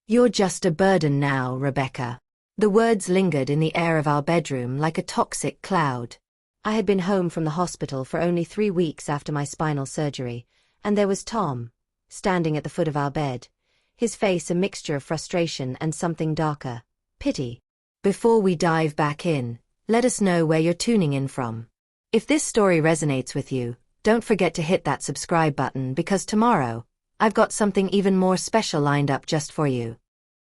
You're just a burden now, Rebecca. The words lingered in the air of our bedroom like a toxic cloud. I had been home from the hospital for only 3 weeks after my spinal surgery, and there was Tom, standing at the foot of our bed, his face a mixture of frustration and something darker, pity. Before we dive back in, let us know where you're tuning in from. If this story resonates with you, don't forget to hit that subscribe button because tomorrow, I've got something even more special lined up just for you.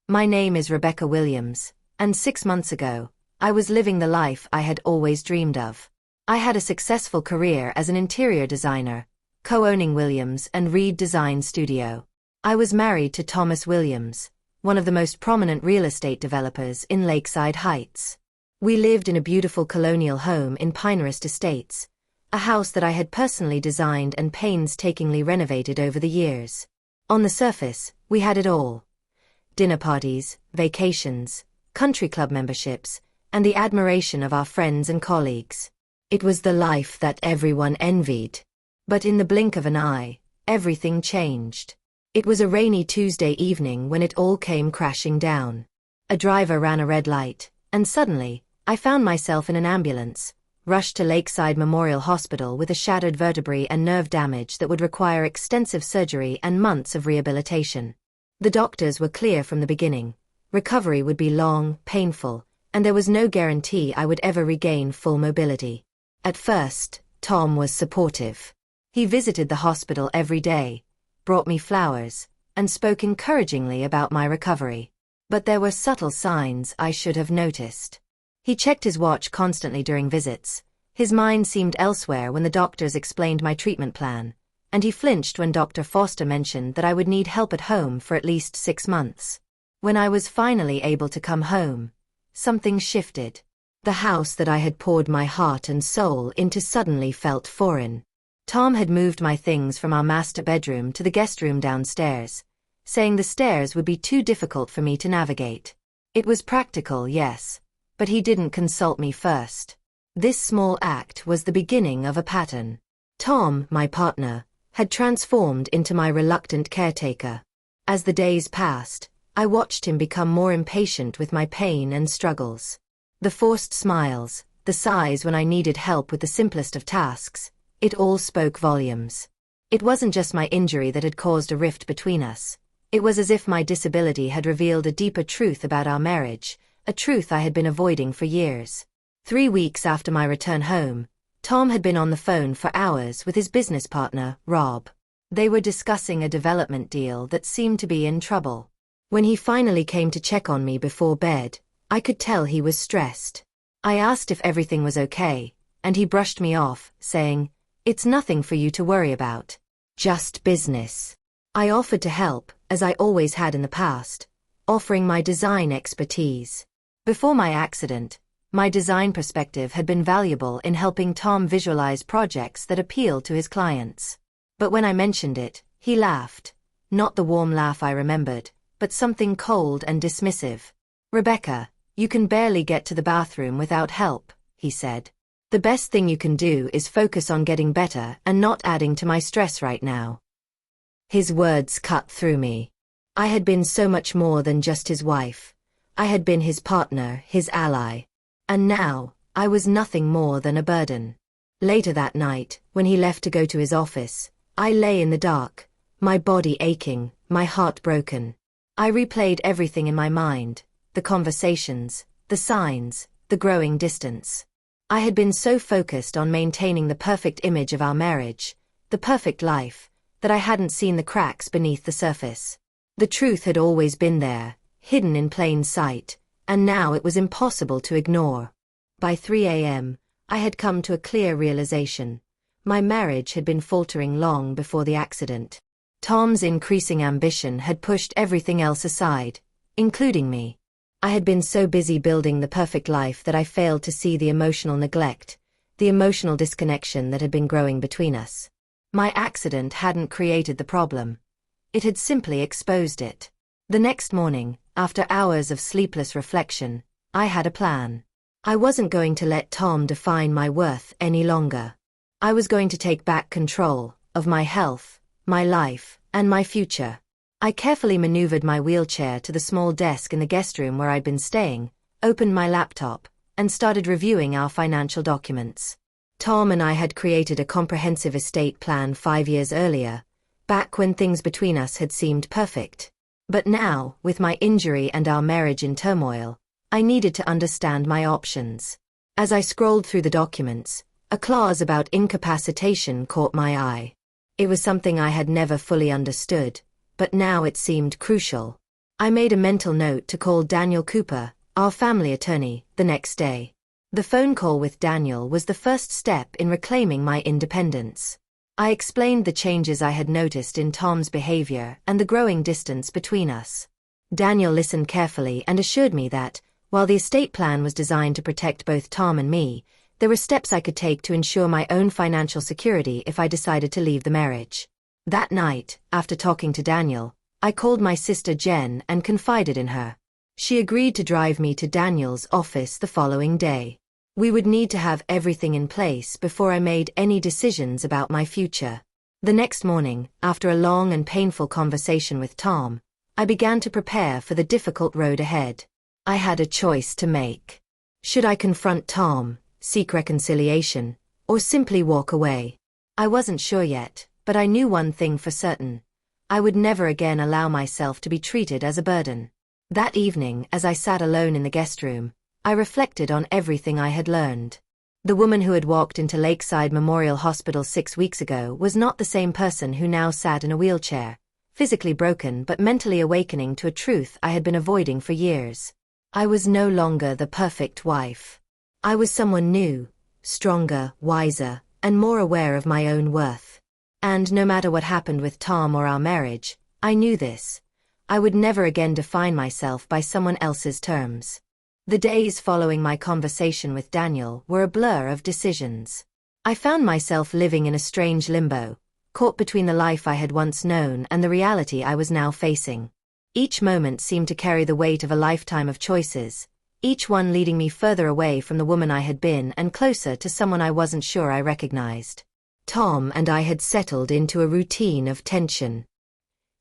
My name is Rebecca Williams, and 6 months ago, I was living the life I had always dreamed of. I had a successful career as an interior designer, co-owning Williams and Reed Design Studio. I was married to Thomas Williams, one of the most prominent real estate developers in Lakeside Heights. We lived in a beautiful colonial home in Pinehurst Estates, a house that I had personally designed and painstakingly renovated over the years. On the surface, we had it all. Dinner parties, vacations, country club memberships, and the admiration of our friends and colleagues. It was the life that everyone envied. But in the blink of an eye, everything changed. It was a rainy Tuesday evening when it all came crashing down. A driver ran a red light, and suddenly, I found myself in an ambulance, rushed to Lakeside Memorial Hospital with a shattered vertebrae and nerve damage that would require extensive surgery and months of rehabilitation. The doctors were clear from the beginning. Recovery would be long, painful, and there was no guarantee I would ever regain full mobility. At first, Tom was supportive. He visited the hospital every day, brought me flowers, and spoke encouragingly about my recovery. But there were subtle signs I should have noticed. He checked his watch constantly during visits. His mind seemed elsewhere when the doctors explained my treatment plan, and he flinched when Dr. Foster mentioned that I would need help at home for at least 6 months. When I was finally able to come home, something shifted. The house that I had poured my heart and soul into suddenly felt foreign. Tom had moved my things from our master bedroom to the guest room downstairs, saying the stairs would be too difficult for me to navigate. It was practical, yes, but he didn't consult me first. This small act was the beginning of a pattern. Tom, my partner, had transformed into my reluctant caretaker. As the days passed, I watched him become more impatient with my pain and struggles. The forced smiles, the sighs when I needed help with the simplest of tasks, it all spoke volumes. It wasn't just my injury that had caused a rift between us. It was as if my disability had revealed a deeper truth about our marriage, a truth I had been avoiding for years. 3 weeks after my return home, Tom had been on the phone for hours with his business partner, Rob. They were discussing a development deal that seemed to be in trouble. When he finally came to check on me before bed, I could tell he was stressed. I asked if everything was okay, and he brushed me off, saying, "It's nothing for you to worry about. Just business." I offered to help, as I always had in the past, offering my design expertise. Before my accident, my design perspective had been valuable in helping Tom visualize projects that appealed to his clients. But when I mentioned it, he laughed. Not the warm laugh I remembered, but something cold and dismissive. "Rebecca, you can barely get to the bathroom without help," he said. "The best thing you can do is focus on getting better and not adding to my stress right now." His words cut through me. I had been so much more than just his wife. I had been his partner, his ally. And now, I was nothing more than a burden. Later that night, when he left to go to his office, I lay in the dark, my body aching, my heart broken. I replayed everything in my mind, the conversations, the signs, the growing distance. I had been so focused on maintaining the perfect image of our marriage, the perfect life, that I hadn't seen the cracks beneath the surface. The truth had always been there, hidden in plain sight, and now it was impossible to ignore. By 3 a.m., I had come to a clear realization. My marriage had been faltering long before the accident. Tom's increasing ambition had pushed everything else aside, including me. I had been so busy building the perfect life that I failed to see the emotional neglect, the emotional disconnection that had been growing between us. My accident hadn't created the problem. It had simply exposed it. The next morning, after hours of sleepless reflection, I had a plan. I wasn't going to let Tom define my worth any longer. I was going to take back control of my health, my life, and my future. I carefully maneuvered my wheelchair to the small desk in the guest room where I'd been staying, opened my laptop, and started reviewing our financial documents. Tom and I had created a comprehensive estate plan 5 years earlier, back when things between us had seemed perfect. But now, with my injury and our marriage in turmoil, I needed to understand my options. As I scrolled through the documents, a clause about incapacitation caught my eye. It was something I had never fully understood, but now it seemed crucial. I made a mental note to call Daniel Cooper, our family attorney, the next day. The phone call with Daniel was the first step in reclaiming my independence. I explained the changes I had noticed in Tom's behavior and the growing distance between us. Daniel listened carefully and assured me that, while the estate plan was designed to protect both Tom and me, there were steps I could take to ensure my own financial security if I decided to leave the marriage. That night, after talking to Daniel, I called my sister Jen and confided in her. She agreed to drive me to Daniel's office the following day. We would need to have everything in place before I made any decisions about my future. The next morning, after a long and painful conversation with Tom, I began to prepare for the difficult road ahead. I had a choice to make. Should I confront Tom, seek reconciliation, or simply walk away? I wasn't sure yet, but I knew one thing for certain. I would never again allow myself to be treated as a burden. That evening, as I sat alone in the guest room, I reflected on everything I had learned. The woman who had walked into Lakeside Memorial Hospital 6 weeks ago was not the same person who now sat in a wheelchair, physically broken but mentally awakening to a truth I had been avoiding for years. I was no longer the perfect wife. I was someone new, stronger, wiser, and more aware of my own worth. And no matter what happened with Tom or our marriage, I knew this. I would never again define myself by someone else's terms. The days following my conversation with Daniel were a blur of decisions. I found myself living in a strange limbo, caught between the life I had once known and the reality I was now facing. Each moment seemed to carry the weight of a lifetime of choices, each one leading me further away from the woman I had been and closer to someone I wasn't sure I recognized. Tom and I had settled into a routine of tension.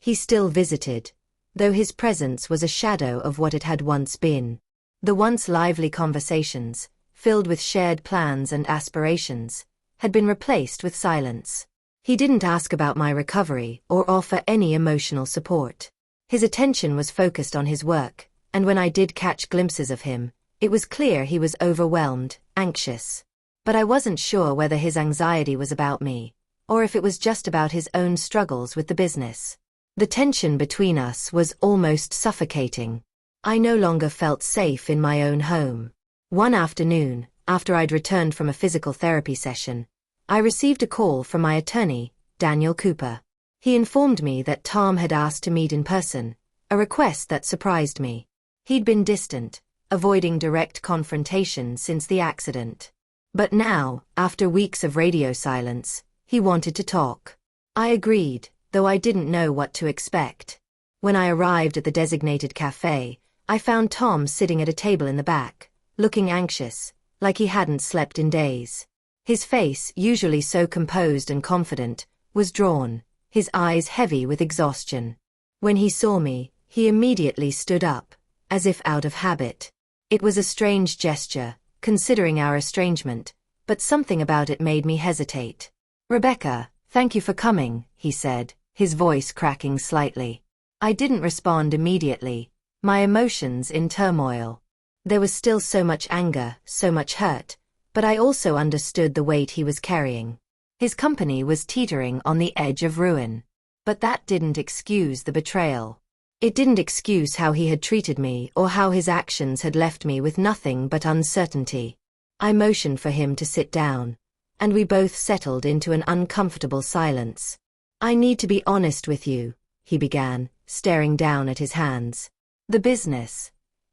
He still visited, though his presence was a shadow of what it had once been. The once lively conversations, filled with shared plans and aspirations, had been replaced with silence. He didn't ask about my recovery or offer any emotional support. His attention was focused on his work, and when I did catch glimpses of him, it was clear he was overwhelmed, anxious. But I wasn't sure whether his anxiety was about me, or if it was just about his own struggles with the business. The tension between us was almost suffocating. I no longer felt safe in my own home. One afternoon, after I'd returned from a physical therapy session, I received a call from my attorney, Daniel Cooper. He informed me that Tom had asked to meet in person, a request that surprised me. He'd been distant, avoiding direct confrontation since the accident. But now, after weeks of radio silence, he wanted to talk. I agreed, though I didn't know what to expect. When I arrived at the designated cafe, I found Tom sitting at a table in the back, looking anxious, like he hadn't slept in days. His face, usually so composed and confident, was drawn, his eyes heavy with exhaustion. When he saw me, he immediately stood up, as if out of habit. It was a strange gesture, considering our estrangement, but something about it made me hesitate. "Rebecca, thank you for coming," he said, his voice cracking slightly. I didn't respond immediately, my emotions in turmoil. There was still so much anger, so much hurt, but I also understood the weight he was carrying. His company was teetering on the edge of ruin. But that didn't excuse the betrayal. It didn't excuse how he had treated me or how his actions had left me with nothing but uncertainty. I motioned for him to sit down, and we both settled into an uncomfortable silence. "I need to be honest with you," he began, staring down at his hands. "The business.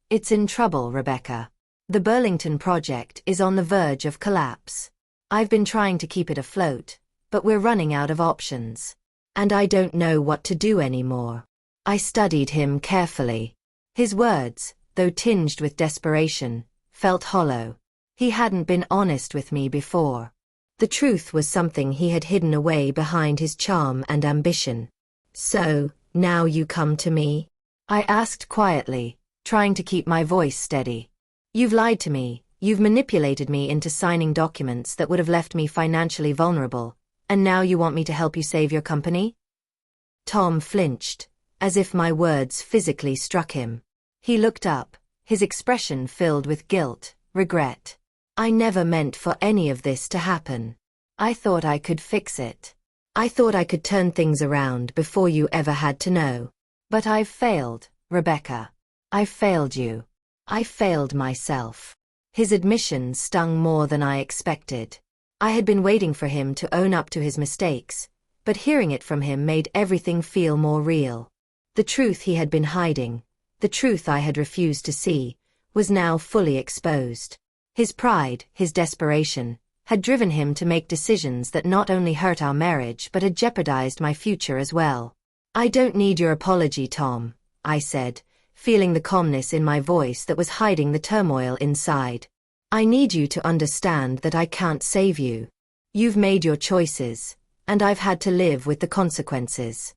It's in trouble, Rebecca. The Burlington project is on the verge of collapse. I've been trying to keep it afloat, but we're running out of options. And I don't know what to do anymore." I studied him carefully. His words, though tinged with desperation, felt hollow. He hadn't been honest with me before. The truth was something he had hidden away behind his charm and ambition. "So, Now you come to me? I asked quietly, trying to keep my voice steady. You've lied to me, you've manipulated me into signing documents that would have left me financially vulnerable, and now you want me to help you save your company? Tom flinched, as if my words physically struck him. He looked up, his expression filled with guilt, regret. I never meant for any of this to happen. I thought I could fix it. I thought I could turn things around before you ever had to know. But I've failed, Rebecca. I failed you. I failed myself. His admission stung more than I expected. I had been waiting for him to own up to his mistakes, but hearing it from him made everything feel more real. The truth he had been hiding, the truth I had refused to see, was now fully exposed. His pride, his desperation, had driven him to make decisions that not only hurt our marriage but had jeopardized my future as well. I don't need your apology, Tom, I said, feeling the calmness in my voice that was hiding the turmoil inside. I need you to understand that I can't save you. You've made your choices, and I've had to live with the consequences.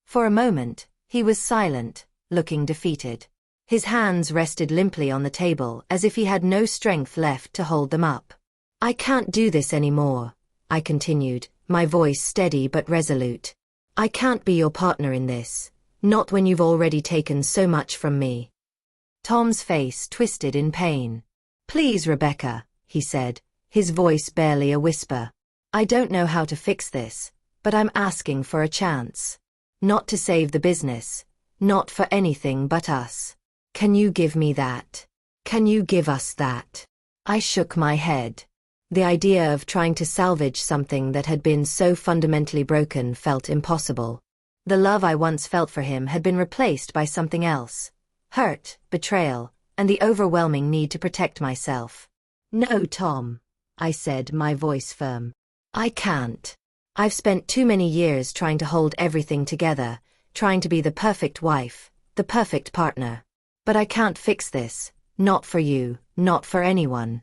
For a moment, he was silent, looking defeated. His hands rested limply on the table as if he had no strength left to hold them up. I can't do this anymore, I continued, my voice steady but resolute. I can't be your partner in this, not when you've already taken so much from me. Tom's face twisted in pain. Please, Rebecca, he said, his voice barely a whisper. I don't know how to fix this, but I'm asking for a chance. Not to save the business, not for anything but us. Can you give me that? Can you give us that? I shook my head. The idea of trying to salvage something that had been so fundamentally broken felt impossible. The love I once felt for him had been replaced by something else. Hurt, betrayal, and the overwhelming need to protect myself. No, Tom, I said, my voice firm. I can't. I've spent too many years trying to hold everything together, trying to be the perfect wife, the perfect partner. But I can't fix this, not for you, not for anyone.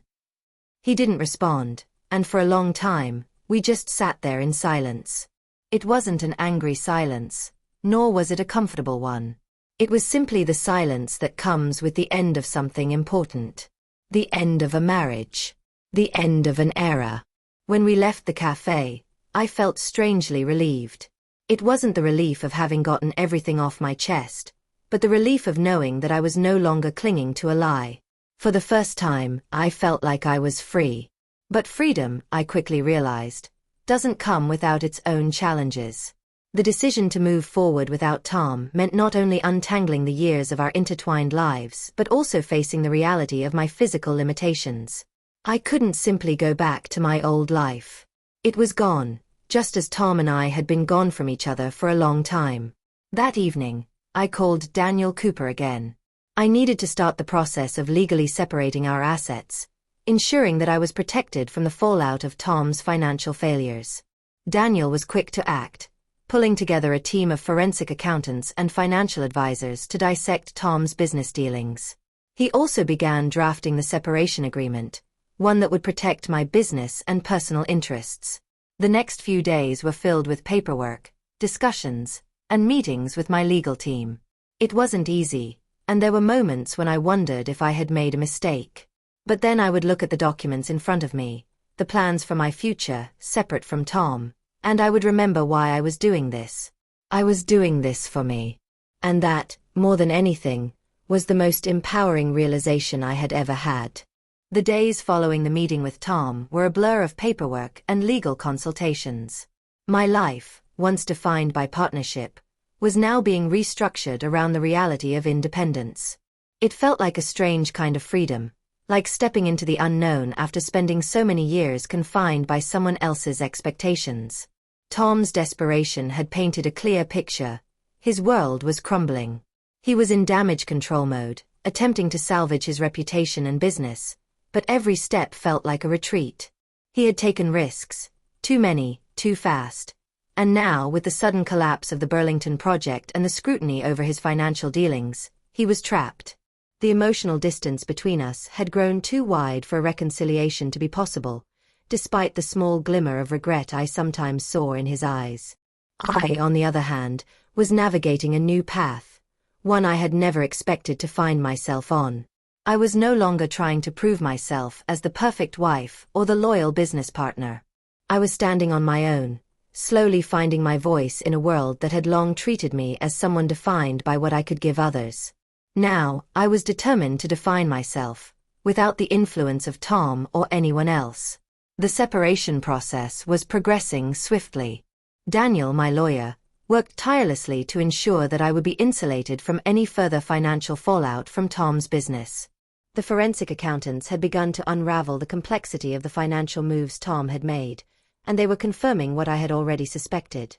He didn't respond, and for a long time, we just sat there in silence. It wasn't an angry silence, nor was it a comfortable one. It was simply the silence that comes with the end of something important. The end of a marriage. The end of an era. When we left the cafe, I felt strangely relieved. It wasn't the relief of having gotten everything off my chest, but the relief of knowing that I was no longer clinging to a lie. For the first time, I felt like I was free. But freedom, I quickly realized, doesn't come without its own challenges. The decision to move forward without Tom meant not only untangling the years of our intertwined lives but also facing the reality of my physical limitations. I couldn't simply go back to my old life. It was gone, just as Tom and I had been gone from each other for a long time. That evening, I called Daniel Cooper again. I needed to start the process of legally separating our assets, ensuring that I was protected from the fallout of Tom's financial failures. Daniel was quick to act, pulling together a team of forensic accountants and financial advisors to dissect Tom's business dealings. He also began drafting the separation agreement, one that would protect my business and personal interests. The next few days were filled with paperwork, discussions, and meetings with my legal team. It wasn't easy, and there were moments when I wondered if I had made a mistake. But then I would look at the documents in front of me, the plans for my future, separate from Tom, and I would remember why I was doing this. I was doing this for me. And that, more than anything, was the most empowering realization I had ever had. The days following the meeting with Tom were a blur of paperwork and legal consultations. My life, once defined by partnership, was now being restructured around the reality of independence. It felt like a strange kind of freedom, like stepping into the unknown after spending so many years confined by someone else's expectations. Tom's desperation had painted a clear picture. His world was crumbling. He was in damage control mode, attempting to salvage his reputation and business, but every step felt like a retreat. He had taken risks, too many, too fast. And now, with the sudden collapse of the Burlington project and the scrutiny over his financial dealings, he was trapped. The emotional distance between us had grown too wide for a reconciliation to be possible, despite the small glimmer of regret I sometimes saw in his eyes. I, on the other hand, was navigating a new path, one I had never expected to find myself on. I was no longer trying to prove myself as the perfect wife or the loyal business partner. I was standing on my own, slowly finding my voice in a world that had long treated me as someone defined by what I could give others. Now, I was determined to define myself, without the influence of Tom or anyone else. The separation process was progressing swiftly. Daniel, my lawyer, worked tirelessly to ensure that I would be insulated from any further financial fallout from Tom's business. The forensic accountants had begun to unravel the complexity of the financial moves Tom had made, and they were confirming what I had already suspected.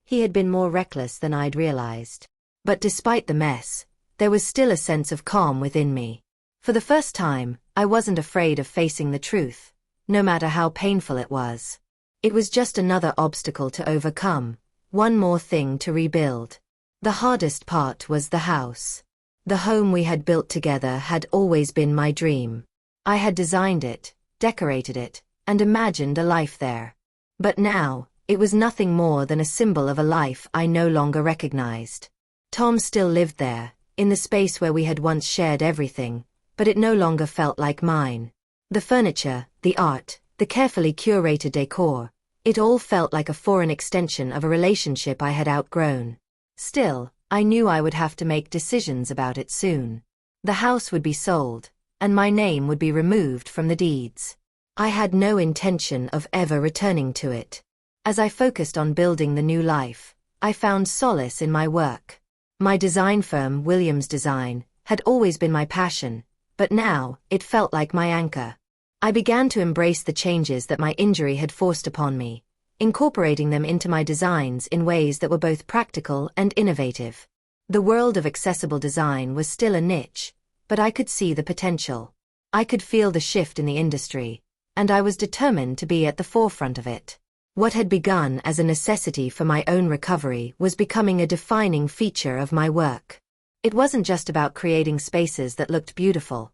He had been more reckless than I'd realized. But despite the mess, there was still a sense of calm within me. For the first time, I wasn't afraid of facing the truth, no matter how painful it was. It was just another obstacle to overcome, one more thing to rebuild. The hardest part was the house. The home we had built together had always been my dream. I had designed it, decorated it, and imagined a life there. But now, it was nothing more than a symbol of a life I no longer recognized. Tom still lived there, in the space where we had once shared everything, but it no longer felt like mine. The furniture, the art, the carefully curated decor, it all felt like a foreign extension of a relationship I had outgrown. Still, I knew I would have to make decisions about it soon. The house would be sold, and my name would be removed from the deeds. I had no intention of ever returning to it. As I focused on building the new life, I found solace in my work. My design firm, Williams Design, had always been my passion, but now, it felt like my anchor. I began to embrace the changes that my injury had forced upon me, incorporating them into my designs in ways that were both practical and innovative. The world of accessible design was still a niche, but I could see the potential. I could feel the shift in the industry, and I was determined to be at the forefront of it. What had begun as a necessity for my own recovery was becoming a defining feature of my work. It wasn't just about creating spaces that looked beautiful.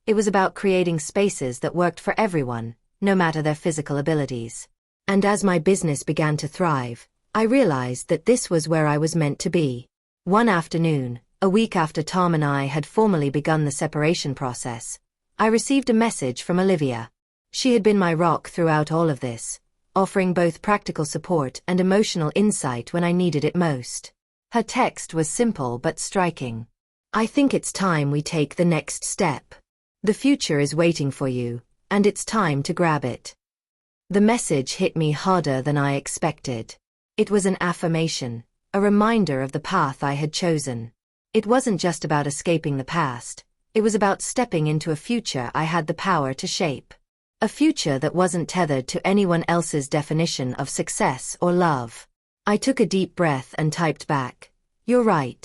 It was about creating spaces that worked for everyone, no matter their physical abilities. And as my business began to thrive, I realized that this was where I was meant to be. One afternoon, a week after Tom and I had formally begun the separation process, I received a message from Olivia. She had been my rock throughout all of this, offering both practical support and emotional insight when I needed it most. Her text was simple but striking. "I think it's time we take the next step. The future is waiting for you, and it's time to grab it." The message hit me harder than I expected. It was an affirmation, a reminder of the path I had chosen. It wasn't just about escaping the past, it was about stepping into a future I had the power to shape. A future that wasn't tethered to anyone else's definition of success or love. I took a deep breath and typed back, "You're right.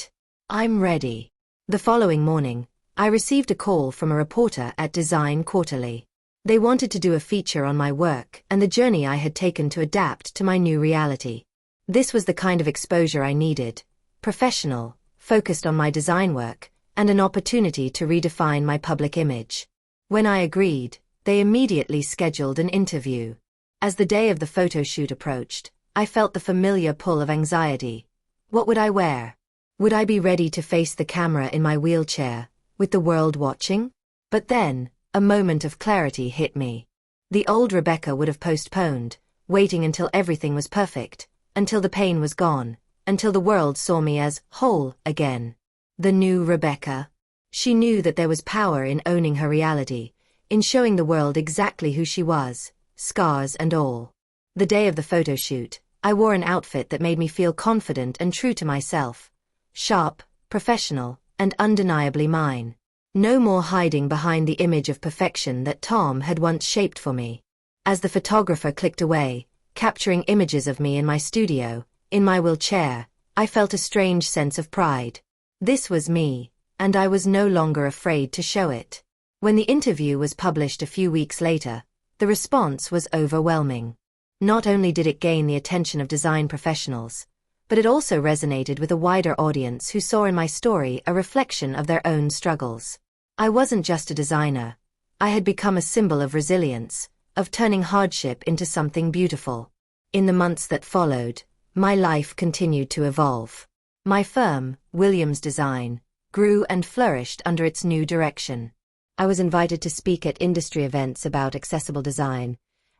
I'm ready." The following morning, I received a call from a reporter at Design Quarterly. They wanted to do a feature on my work and the journey I had taken to adapt to my new reality. This was the kind of exposure I needed, professional, focused on my design work, and an opportunity to redefine my public image. When I agreed, they immediately scheduled an interview. As the day of the photo shoot approached, I felt the familiar pull of anxiety. What would I wear? Would I be ready to face the camera in my wheelchair, with the world watching? But then, a moment of clarity hit me. The old Rebecca would have postponed, waiting until everything was perfect, until the pain was gone, until the world saw me as whole again. The new Rebecca. She knew that there was power in owning her reality, in showing the world exactly who she was, scars and all. The day of the photo shoot, I wore an outfit that made me feel confident and true to myself. Sharp, professional, and undeniably mine. No more hiding behind the image of perfection that Tom had once shaped for me. As the photographer clicked away, capturing images of me in my studio, in my wheelchair, I felt a strange sense of pride. This was me, and I was no longer afraid to show it. When the interview was published a few weeks later, the response was overwhelming. Not only did it gain the attention of design professionals, but it also resonated with a wider audience who saw in my story a reflection of their own struggles. I wasn't just a designer. I had become a symbol of resilience, of turning hardship into something beautiful. In the months that followed, my life continued to evolve. My firm, Williams Design, grew and flourished under its new direction. I was invited to speak at industry events about accessible design,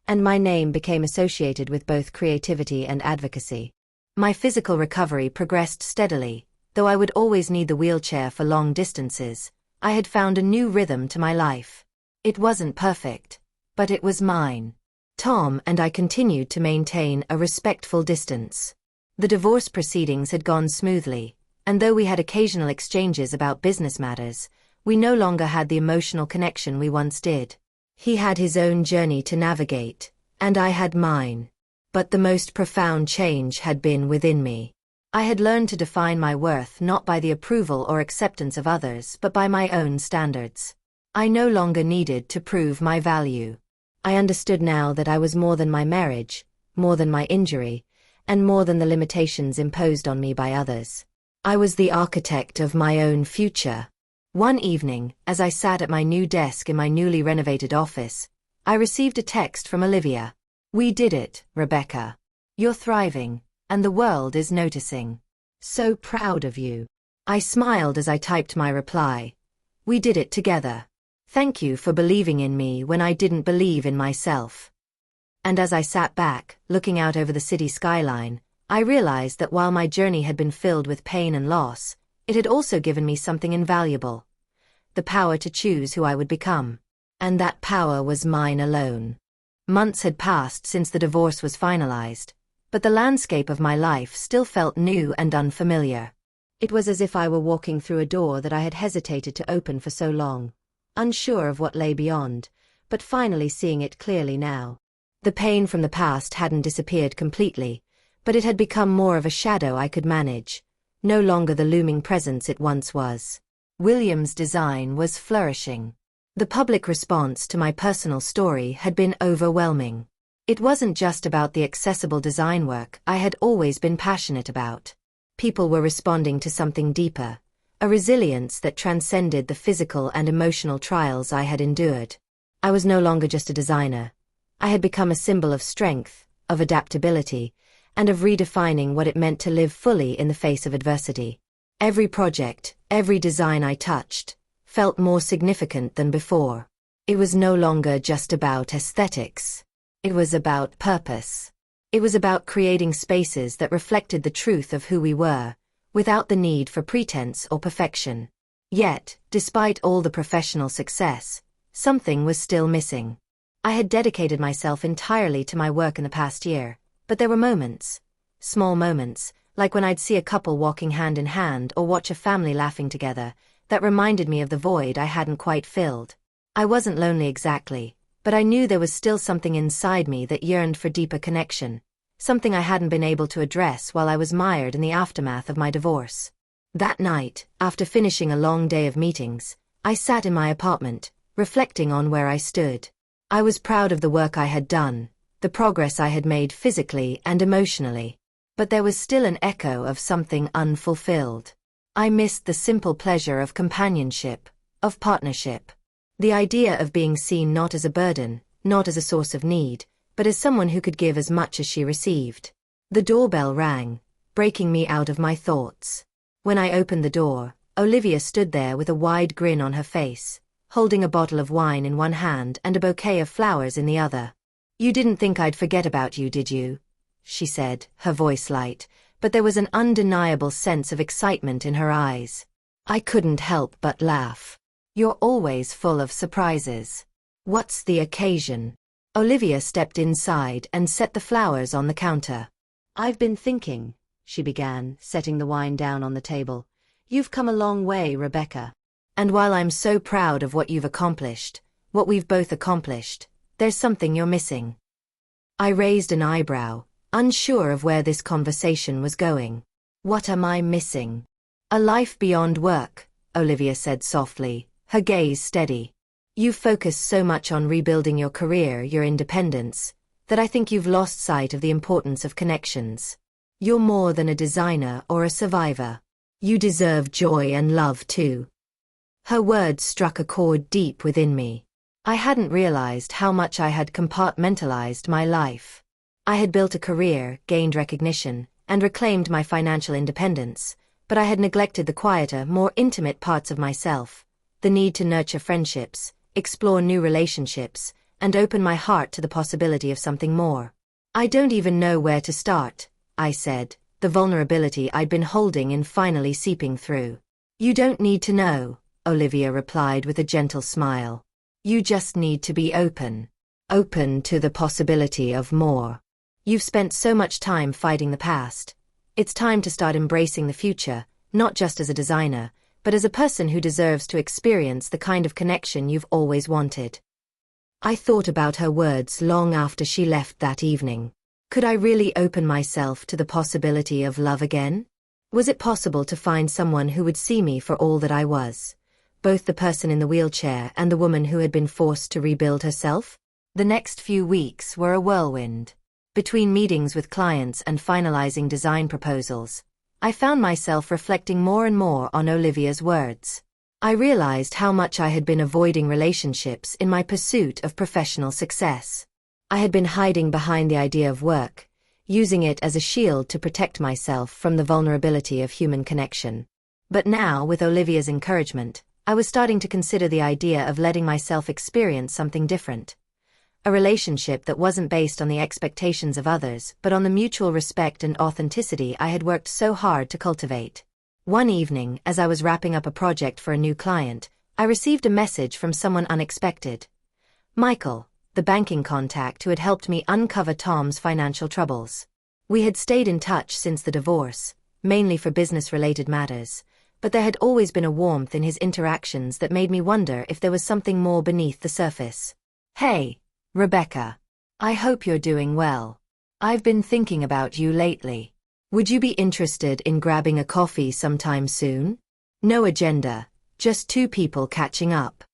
and my name became associated with both creativity and advocacy. My physical recovery progressed steadily, though I would always need the wheelchair for long distances. I had found a new rhythm to my life. It wasn't perfect, but it was mine. Tom and I continued to maintain a respectful distance. The divorce proceedings had gone smoothly, and though we had occasional exchanges about business matters, we no longer had the emotional connection we once did. He had his own journey to navigate, and I had mine. But the most profound change had been within me. I had learned to define my worth not by the approval or acceptance of others but by my own standards. I no longer needed to prove my value. I understood now that I was more than my marriage, more than my injury, and more than the limitations imposed on me by others. I was the architect of my own future. One evening, as I sat at my new desk in my newly renovated office, I received a text from Olivia. "We did it, Rebecca. You're thriving, and the world is noticing. So proud of you." I smiled as I typed my reply. "We did it together. Thank you for believing in me when I didn't believe in myself." And as I sat back, looking out over the city skyline, I realized that while my journey had been filled with pain and loss, it had also given me something invaluable: the power to choose who I would become. And that power was mine alone. Months had passed since the divorce was finalized, but the landscape of my life still felt new and unfamiliar. It was as if I were walking through a door that I had hesitated to open for so long, unsure of what lay beyond, but finally seeing it clearly now. The pain from the past hadn't disappeared completely, but it had become more of a shadow I could manage, no longer the looming presence it once was. Williams Design was flourishing. The public response to my personal story had been overwhelming. It wasn't just about the accessible design work I had always been passionate about. People were responding to something deeper, a resilience that transcended the physical and emotional trials I had endured. I was no longer just a designer. I had become a symbol of strength, of adaptability, and of redefining what it meant to live fully in the face of adversity. Every project, every design I touched, felt more significant than before. It was no longer just about aesthetics. It was about purpose. It was about creating spaces that reflected the truth of who we were, without the need for pretense or perfection. Yet, despite all the professional success, something was still missing. I had dedicated myself entirely to my work in the past year, but there were moments, small moments, like when I'd see a couple walking hand in hand or watch a family laughing together, that reminded me of the void I hadn't quite filled. I wasn't lonely exactly, but I knew there was still something inside me that yearned for deeper connection, something I hadn't been able to address while I was mired in the aftermath of my divorce. That night, after finishing a long day of meetings, I sat in my apartment, reflecting on where I stood. I was proud of the work I had done, the progress I had made physically and emotionally. But there was still an echo of something unfulfilled. I missed the simple pleasure of companionship, of partnership. The idea of being seen not as a burden, not as a source of need, but as someone who could give as much as she received. The doorbell rang, breaking me out of my thoughts. When I opened the door, Olivia stood there with a wide grin on her face, holding a bottle of wine in one hand and a bouquet of flowers in the other. "You didn't think I'd forget about you, did you?" she said, her voice light, but there was an undeniable sense of excitement in her eyes. I couldn't help but laugh. "You're always full of surprises. What's the occasion?" Olivia stepped inside and set the flowers on the counter. "I've been thinking," she began, setting the wine down on the table. "You've come a long way, Rebecca. And while I'm so proud of what you've accomplished, what we've both accomplished, there's something you're missing." I raised an eyebrow, unsure of where this conversation was going. "What am I missing?" "A life beyond work," Olivia said softly, her gaze steady. "You focus so much on rebuilding your career, your independence, that I think you've lost sight of the importance of connections. You're more than a designer or a survivor. You deserve joy and love too." Her words struck a chord deep within me. I hadn't realized how much I had compartmentalized my life. I had built a career, gained recognition, and reclaimed my financial independence, but I had neglected the quieter, more intimate parts of myself, the need to nurture friendships, explore new relationships, and open my heart to the possibility of something more. I don't even know where to start, I said, the vulnerability I'd been holding in finally seeping through. You don't need to know, Olivia replied with a gentle smile. You just need to be open. Open to the possibility of more. You've spent so much time fighting the past. It's time to start embracing the future, not just as a designer, but as a person who deserves to experience the kind of connection you've always wanted. I thought about her words long after she left that evening. Could I really open myself to the possibility of love again? Was it possible to find someone who would see me for all that I was, both the person in the wheelchair and the woman who had been forced to rebuild herself? The next few weeks were a whirlwind. Between meetings with clients and finalizing design proposals, I found myself reflecting more and more on Olivia's words. I realized how much I had been avoiding relationships in my pursuit of professional success. I had been hiding behind the idea of work, using it as a shield to protect myself from the vulnerability of human connection. But now, with Olivia's encouragement, I was starting to consider the idea of letting myself experience something different. A relationship that wasn't based on the expectations of others but on the mutual respect and authenticity I had worked so hard to cultivate. One evening, as I was wrapping up a project for a new client, I received a message from someone unexpected. Michael, the banking contact who had helped me uncover Tom's financial troubles. We had stayed in touch since the divorce, mainly for business-related matters, but there had always been a warmth in his interactions that made me wonder if there was something more beneath the surface. Hey, Rebecca. I hope you're doing well. I've been thinking about you lately. Would you be interested in grabbing a coffee sometime soon? No agenda, just two people catching up.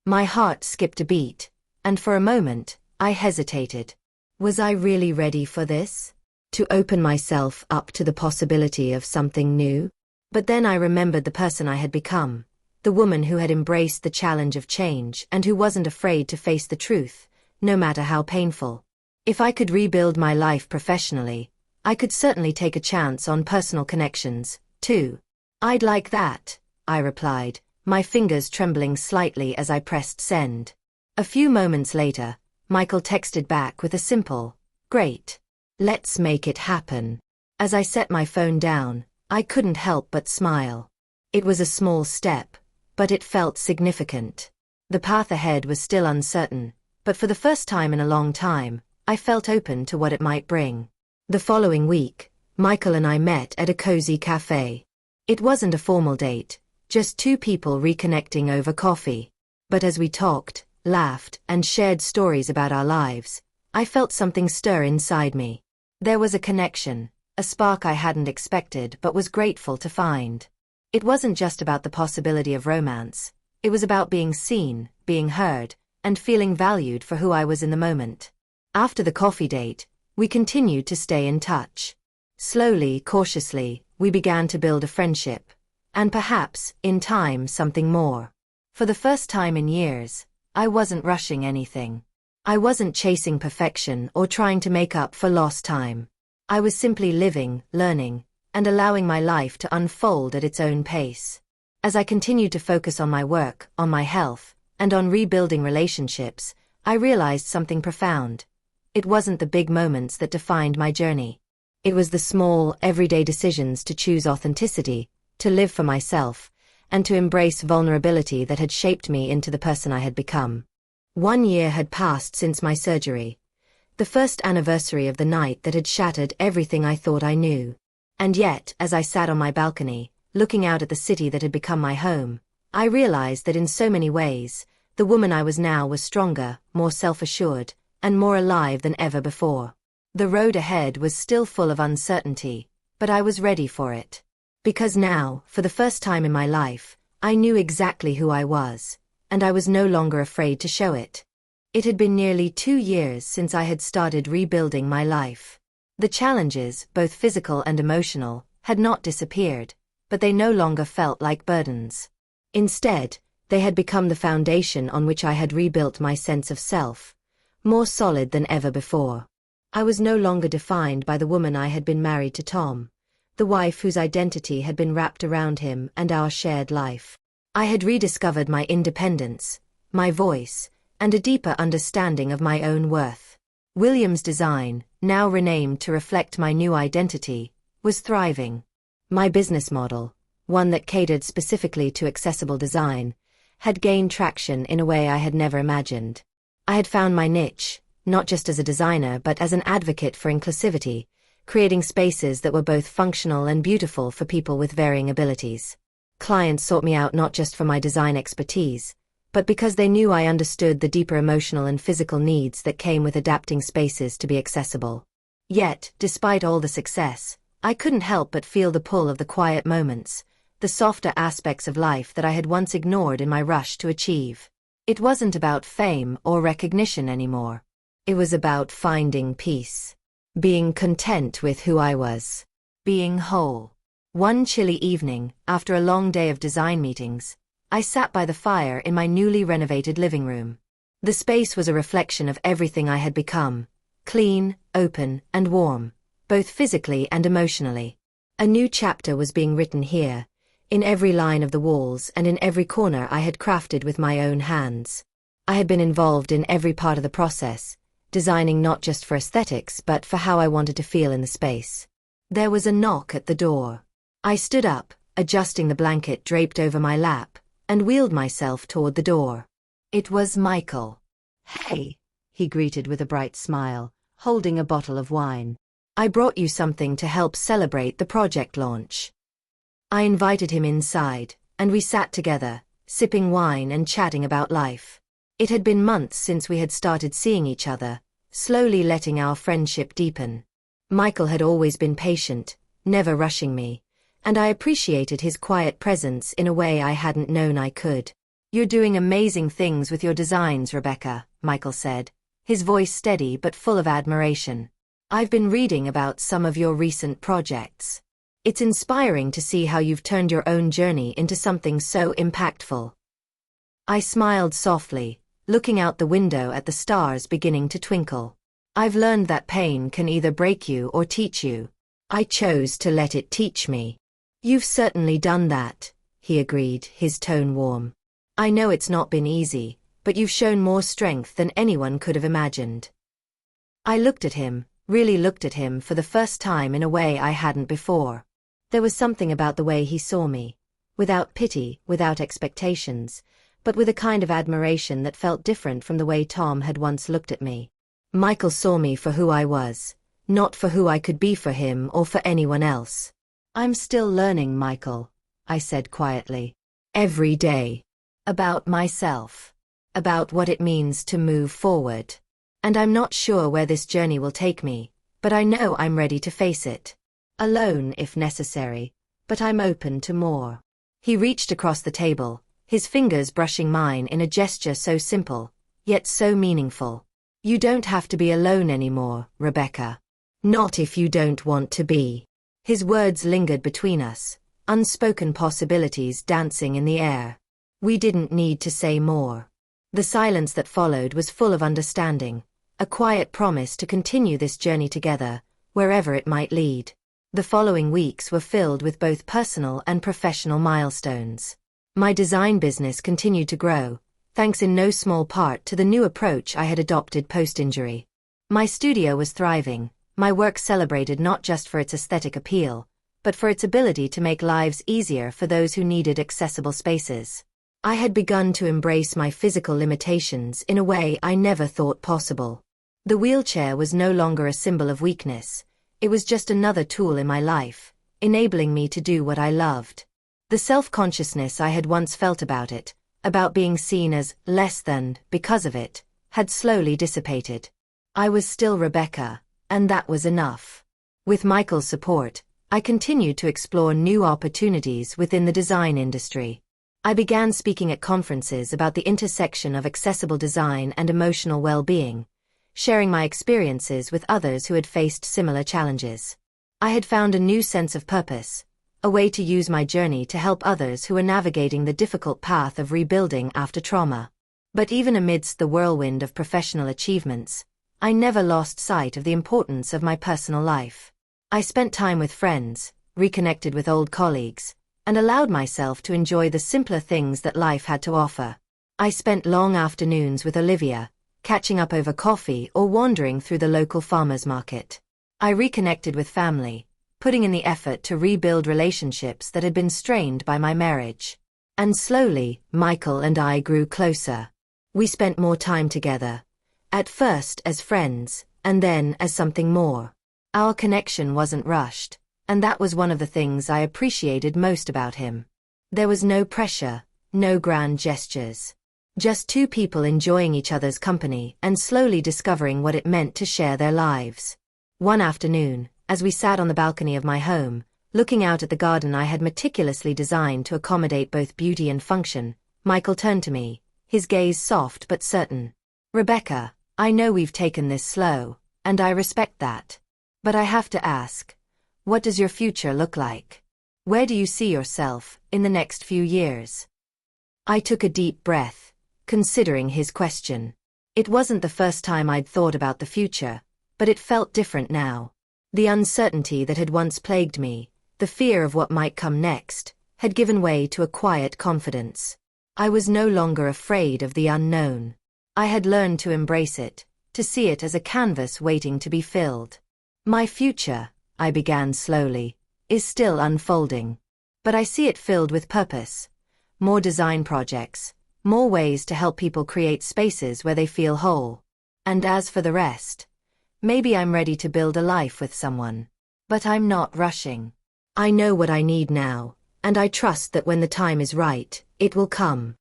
My heart skipped a beat, and for a moment, I hesitated. Was I really ready for this? To open myself up to the possibility of something new? But then I remembered the person I had become, the woman who had embraced the challenge of change and who wasn't afraid to face the truth, no matter how painful. If I could rebuild my life professionally, I could certainly take a chance on personal connections, too. I'd like that, I replied, my fingers trembling slightly as I pressed send. A few moments later, Michael texted back with a simple, "Great. Let's make it happen." As I set my phone down, I couldn't help but smile. It was a small step, but it felt significant. The path ahead was still uncertain, but for the first time in a long time, I felt open to what it might bring. The following week, Michael and I met at a cozy cafe. It wasn't a formal date, just two people reconnecting over coffee. But as we talked, laughed, and shared stories about our lives, I felt something stir inside me. There was a connection, a spark I hadn't expected but was grateful to find. It wasn't just about the possibility of romance, it was about being seen, being heard, and feeling valued for who I was in the moment. After the coffee date, we continued to stay in touch. Slowly, cautiously, we began to build a friendship, and perhaps, in time, something more. For the first time in years, I wasn't rushing anything. I wasn't chasing perfection or trying to make up for lost time. I was simply living, learning, and allowing my life to unfold at its own pace. As I continued to focus on my work, on my health, and on rebuilding relationships, I realized something profound. It wasn't the big moments that defined my journey. It was the small, everyday decisions to choose authenticity, to live for myself, and to embrace vulnerability that had shaped me into the person I had become. 1 year had passed since my surgery, the first anniversary of the night that had shattered everything I thought I knew. And yet, as I sat on my balcony, looking out at the city that had become my home, I realized that in so many ways, the woman I was now was stronger, more self-assured, and more alive than ever before. The road ahead was still full of uncertainty, but I was ready for it. Because now, for the first time in my life, I knew exactly who I was, and I was no longer afraid to show it. It had been nearly 2 years since I had started rebuilding my life. The challenges, both physical and emotional, had not disappeared, but they no longer felt like burdens. Instead, they had become the foundation on which I had rebuilt my sense of self, more solid than ever before. I was no longer defined by the woman I had been married to Tom, the wife whose identity had been wrapped around him and our shared life. I had rediscovered my independence, my voice, and a deeper understanding of my own worth. Williams Design, now renamed to reflect my new identity, was thriving. My business model, one that catered specifically to accessible design, had gained traction in a way I had never imagined. I had found my niche, not just as a designer but as an advocate for inclusivity, creating spaces that were both functional and beautiful for people with varying abilities. Clients sought me out not just for my design expertise, but because they knew I understood the deeper emotional and physical needs that came with adapting spaces to be accessible. Yet, despite all the success, I couldn't help but feel the pull of the quiet moments, the softer aspects of life that I had once ignored in my rush to achieve. It wasn't about fame or recognition anymore. It was about finding peace. Being content with who I was. Being whole. One chilly evening, after a long day of design meetings, I sat by the fire in my newly renovated living room. The space was a reflection of everything I had become, clean, open, and warm, both physically and emotionally. A new chapter was being written here, in every line of the walls and in every corner I had crafted with my own hands. I had been involved in every part of the process, designing not just for aesthetics but for how I wanted to feel in the space. There was a knock at the door. I stood up, adjusting the blanket draped over my lap, and wheeled myself toward the door. It was Michael. "Hey," he greeted with a bright smile, holding a bottle of wine. "I brought you something to help celebrate the project launch." I invited him inside, and we sat together, sipping wine and chatting about life. It had been months since we had started seeing each other, slowly letting our friendship deepen. Michael had always been patient, never rushing me, and I appreciated his quiet presence in a way I hadn't known I could. "You're doing amazing things with your designs, Rebecca," Michael said, his voice steady but full of admiration. "I've been reading about some of your recent projects. It's inspiring to see how you've turned your own journey into something so impactful." I smiled softly, looking out the window at the stars beginning to twinkle. "I've learned that pain can either break you or teach you. I chose to let it teach me." "You've certainly done that," he agreed, his tone warm. "I know it's not been easy, but you've shown more strength than anyone could have imagined." I looked at him, really looked at him for the first time in a way I hadn't before. There was something about the way he saw me, without pity, without expectations, but with a kind of admiration that felt different from the way Tom had once looked at me. Michael saw me for who I was, not for who I could be for him or for anyone else. "I'm still learning, Michael," I said quietly. "Every day. About myself. About what it means to move forward. And I'm not sure where this journey will take me, but I know I'm ready to face it. Alone if necessary, but I'm open to more." He reached across the table, his fingers brushing mine in a gesture so simple, yet so meaningful. "You don't have to be alone anymore, Rebecca. Not if you don't want to be." His words lingered between us, unspoken possibilities dancing in the air. We didn't need to say more. The silence that followed was full of understanding, a quiet promise to continue this journey together, wherever it might lead. The following weeks were filled with both personal and professional milestones. My design business continued to grow, thanks in no small part to the new approach I had adopted post-injury. My studio was thriving, my work celebrated not just for its aesthetic appeal, but for its ability to make lives easier for those who needed accessible spaces. I had begun to embrace my physical limitations in a way I never thought possible. The wheelchair was no longer a symbol of weakness, it was just another tool in my life, enabling me to do what I loved. The self-consciousness I had once felt about it, about being seen as less than because of it, had slowly dissipated. I was still Rebecca, and that was enough. With Michael's support, I continued to explore new opportunities within the design industry. I began speaking at conferences about the intersection of accessible design and emotional well-being, sharing my experiences with others who had faced similar challenges. I had found a new sense of purpose, a way to use my journey to help others who were navigating the difficult path of rebuilding after trauma. But even amidst the whirlwind of professional achievements, I never lost sight of the importance of my personal life. I spent time with friends, reconnected with old colleagues, and allowed myself to enjoy the simpler things that life had to offer. I spent long afternoons with Olivia, catching up over coffee or wandering through the local farmers market. I reconnected with family, putting in the effort to rebuild relationships that had been strained by my marriage. And slowly, Michael and I grew closer. We spent more time together, at first as friends, and then as something more. Our connection wasn't rushed, and that was one of the things I appreciated most about him. There was no pressure, no grand gestures. Just two people enjoying each other's company and slowly discovering what it meant to share their lives. One afternoon, as we sat on the balcony of my home, looking out at the garden I had meticulously designed to accommodate both beauty and function, Michael turned to me, his gaze soft but certain. "Rebecca, I know we've taken this slow, and I respect that. But I have to ask, what does your future look like? Where do you see yourself in the next few years?" I took a deep breath, considering his question. It wasn't the first time I'd thought about the future, but it felt different now. The uncertainty that had once plagued me, the fear of what might come next, had given way to a quiet confidence. I was no longer afraid of the unknown. I had learned to embrace it, to see it as a canvas waiting to be filled. My future, I began slowly, is still unfolding. But I see it filled with purpose. More design projects, more ways to help people create spaces where they feel whole. And as for the rest, maybe I'm ready to build a life with someone. But I'm not rushing. I know what I need now, and I trust that when the time is right, it will come.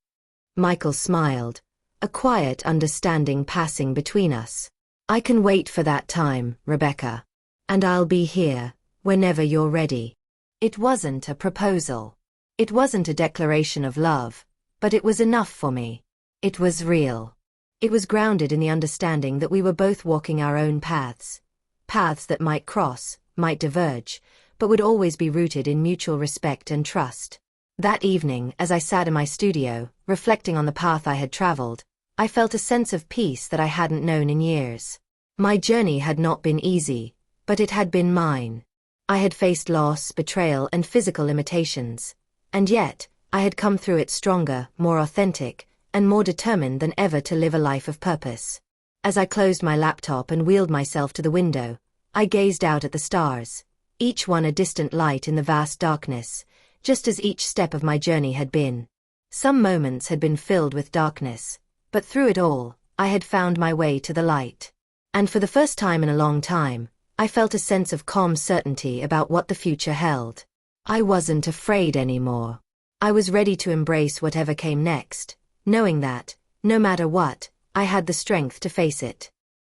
Michael smiled, a quiet understanding passing between us. "I can wait for that time, Rebecca. And I'll be here, whenever you're ready." It wasn't a proposal. It wasn't a declaration of love, but it was enough for me. It was real. It was grounded in the understanding that we were both walking our own paths. Paths that might cross, might diverge, but would always be rooted in mutual respect and trust. That evening, as I sat in my studio, reflecting on the path I had traveled, I felt a sense of peace that I hadn't known in years. My journey had not been easy, but it had been mine. I had faced loss, betrayal, and physical limitations. And yet, I had come through it stronger, more authentic, and more determined than ever to live a life of purpose. As I closed my laptop and wheeled myself to the window, I gazed out at the stars, each one a distant light in the vast darkness, just as each step of my journey had been. Some moments had been filled with darkness, but through it all, I had found my way to the light. And for the first time in a long time, I felt a sense of calm certainty about what the future held. I wasn't afraid anymore. I was ready to embrace whatever came next, knowing that, no matter what, I had the strength to face it.